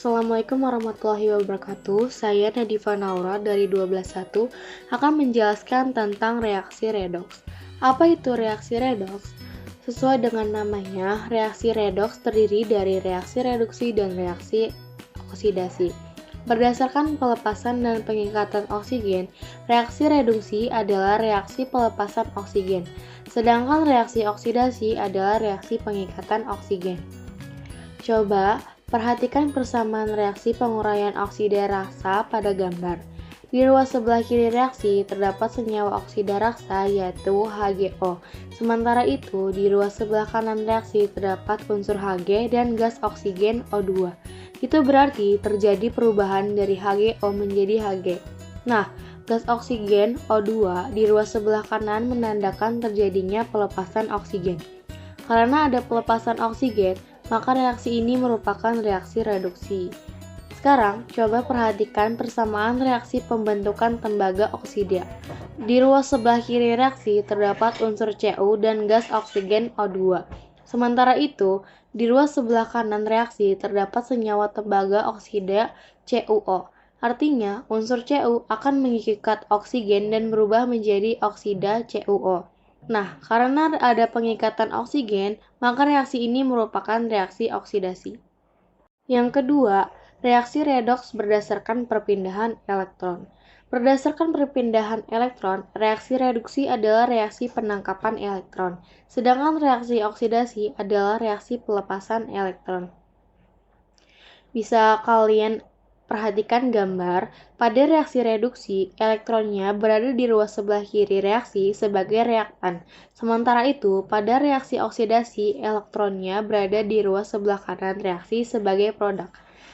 Assalamualaikum warahmatullahi wabarakatuh. Saya Nadifa Naura dari 121 akan menjelaskan tentang reaksi redoks. Apa itu reaksi redoks? Sesuai dengan namanya, reaksi redoks terdiri dari reaksi reduksi dan reaksi oksidasi. Berdasarkan pelepasan dan pengikatan oksigen, reaksi reduksi adalah reaksi pelepasan oksigen, sedangkan reaksi oksidasi adalah reaksi pengikatan oksigen. Coba perhatikan persamaan reaksi penguraian oksida raksa pada gambar. Di ruas sebelah kiri reaksi terdapat senyawa oksida raksa yaitu HgO. Sementara itu, di ruas sebelah kanan reaksi terdapat unsur Hg dan gas oksigen O2. Itu berarti terjadi perubahan dari HgO menjadi Hg. Nah, gas oksigen O2 di ruas sebelah kanan menandakan terjadinya pelepasan oksigen. Karena ada pelepasan oksigen, maka reaksi ini merupakan reaksi reduksi. Sekarang, coba perhatikan persamaan reaksi pembentukan tembaga oksida. Di ruas sebelah kiri reaksi terdapat unsur Cu dan gas oksigen O2. Sementara itu, di ruas sebelah kanan reaksi terdapat senyawa tembaga oksida CuO. Artinya, unsur Cu akan mengikat oksigen dan berubah menjadi oksida CuO. Nah, karena ada pengikatan oksigen, maka reaksi ini merupakan reaksi oksidasi. Yang kedua, reaksi redoks berdasarkan perpindahan elektron. Berdasarkan perpindahan elektron, reaksi reduksi adalah reaksi penangkapan elektron, sedangkan reaksi oksidasi adalah reaksi pelepasan elektron. Bisa kalian perhatikan gambar, pada reaksi reduksi, elektronnya berada di ruas sebelah kiri reaksi sebagai reaktan. Sementara itu, pada reaksi oksidasi, elektronnya berada di ruas sebelah kanan reaksi sebagai produk.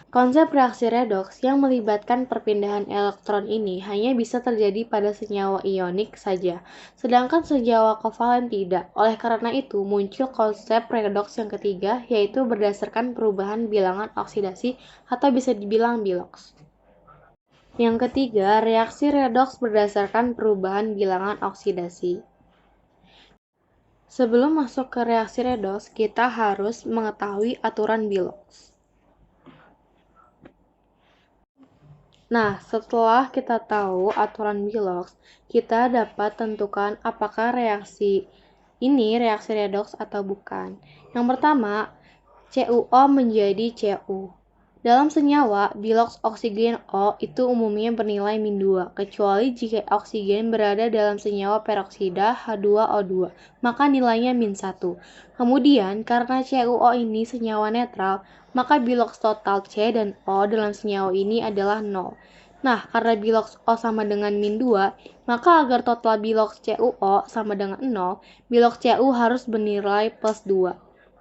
Konsep reaksi redoks yang melibatkan perpindahan elektron ini hanya bisa terjadi pada senyawa ionik saja, sedangkan senyawa kovalen tidak. Oleh karena itu, muncul konsep redoks yang ketiga, yaitu berdasarkan perubahan bilangan oksidasi atau bisa dibilang biloks. Yang ketiga, reaksi redoks berdasarkan perubahan bilangan oksidasi. Sebelum masuk ke reaksi redoks, kita harus mengetahui aturan biloks. Nah, setelah kita tahu aturan biloks, kita dapat tentukan apakah reaksi ini reaksi redoks atau bukan. Yang pertama, CuO menjadi Cu. Dalam senyawa, biloks oksigen O itu umumnya bernilai -2, kecuali jika oksigen berada dalam senyawa peroksida H2O2, maka nilainya -1. Kemudian, karena CuO ini senyawa netral, maka biloks total C dan O dalam senyawa ini adalah 0. Nah, karena biloks O sama dengan -2, maka agar total biloks CuO sama dengan 0, biloks Cu harus bernilai +2.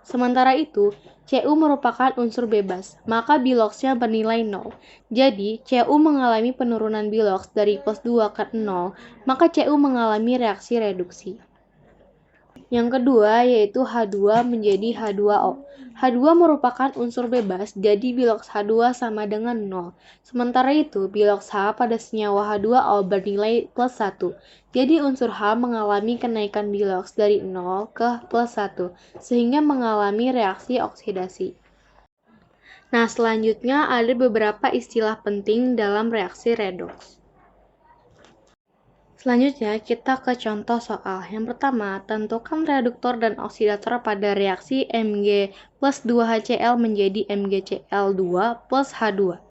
Sementara itu, Cu merupakan unsur bebas, maka biloksnya bernilai 0. Jadi, Cu mengalami penurunan biloks dari +2 ke 0, maka Cu mengalami reaksi reduksi. Yang kedua yaitu H2 menjadi H2O. H2 merupakan unsur bebas, jadi biloks H2 sama dengan 0. Sementara itu, biloks H pada senyawa H2O bernilai +1. Jadi unsur H mengalami kenaikan biloks dari 0 ke +1, sehingga mengalami reaksi oksidasi. Nah, selanjutnya ada beberapa istilah penting dalam reaksi redoks. Selanjutnya, kita ke contoh soal. Yang pertama, tentukan reduktor dan oksidator pada reaksi Mg plus 2HCl menjadi MgCl2 plus H2.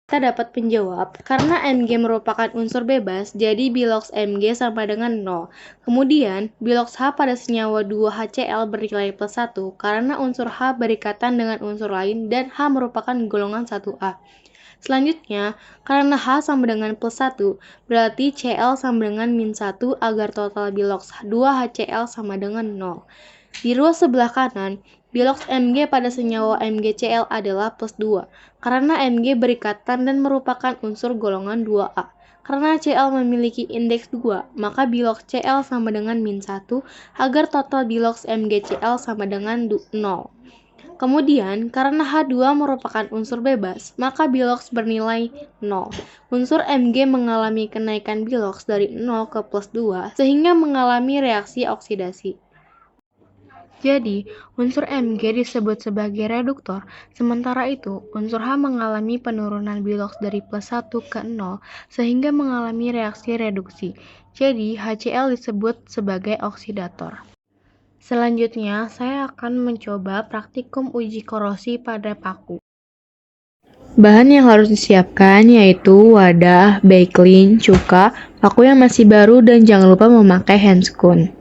Kita dapat menjawab, karena Mg merupakan unsur bebas, jadi biloks Mg sama dengan 0. Kemudian, biloks H pada senyawa 2HCl bernilai +1 karena unsur H berikatan dengan unsur lain dan H merupakan golongan 1A. Selanjutnya, karena H sama dengan +1, berarti Cl sama dengan -1 agar total biloks 2HCl sama dengan 0. Di ruas sebelah kanan, biloks Mg pada senyawa MgCl adalah +2, karena Mg berikatan dan merupakan unsur golongan 2A. Karena Cl memiliki indeks 2, maka biloks Cl sama dengan -1 agar total biloks MgCl sama dengan 0. Kemudian, karena H2 merupakan unsur bebas, maka biloks bernilai 0. Unsur Mg mengalami kenaikan biloks dari 0 ke +2, sehingga mengalami reaksi oksidasi. Jadi, unsur Mg disebut sebagai reduktor, sementara itu unsur H mengalami penurunan Bilox dari +1 ke 0 sehingga mengalami reaksi reduksi. Jadi, HCl disebut sebagai oksidator. Selanjutnya, saya akan mencoba praktikum uji korosi pada paku. Bahan yang harus disiapkan yaitu wadah, backlin, cuka, paku yang masih baru, dan jangan lupa memakai handscoon.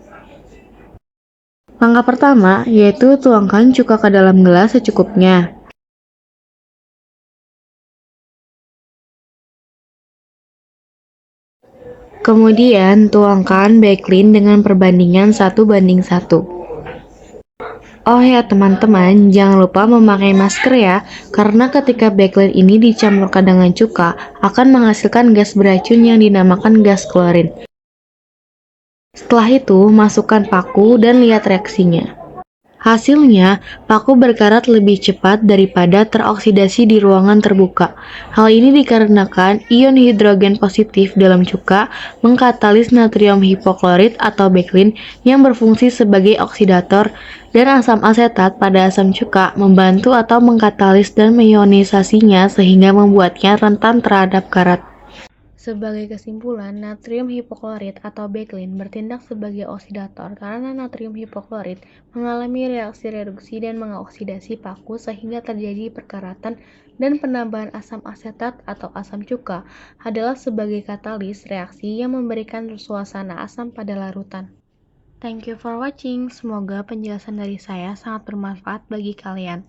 Langkah pertama yaitu tuangkan cuka ke dalam gelas secukupnya. Kemudian tuangkan backlin dengan perbandingan 1:1. Oh ya teman-teman, jangan lupa memakai masker ya, karena ketika backlin ini dicampurkan dengan cuka, akan menghasilkan gas beracun yang dinamakan gas klorin. Setelah itu, masukkan paku dan lihat reaksinya. Hasilnya, paku berkarat lebih cepat daripada teroksidasi di ruangan terbuka. Hal ini dikarenakan ion hidrogen positif dalam cuka mengkatalis natrium hipoklorit atau backlin yang berfungsi sebagai oksidator, dan asam asetat pada asam cuka membantu atau mengkatalis dan meionisasinya sehingga membuatnya rentan terhadap karat. Sebagai kesimpulan, natrium hipoklorit atau backlin bertindak sebagai oksidator karena natrium hipoklorit mengalami reaksi reduksi dan mengoksidasi paku sehingga terjadi perkaratan, dan penambahan asam asetat atau asam cuka adalah sebagai katalis reaksi yang memberikan suasana asam pada larutan. Thank you for watching. Semoga penjelasan dari saya sangat bermanfaat bagi kalian.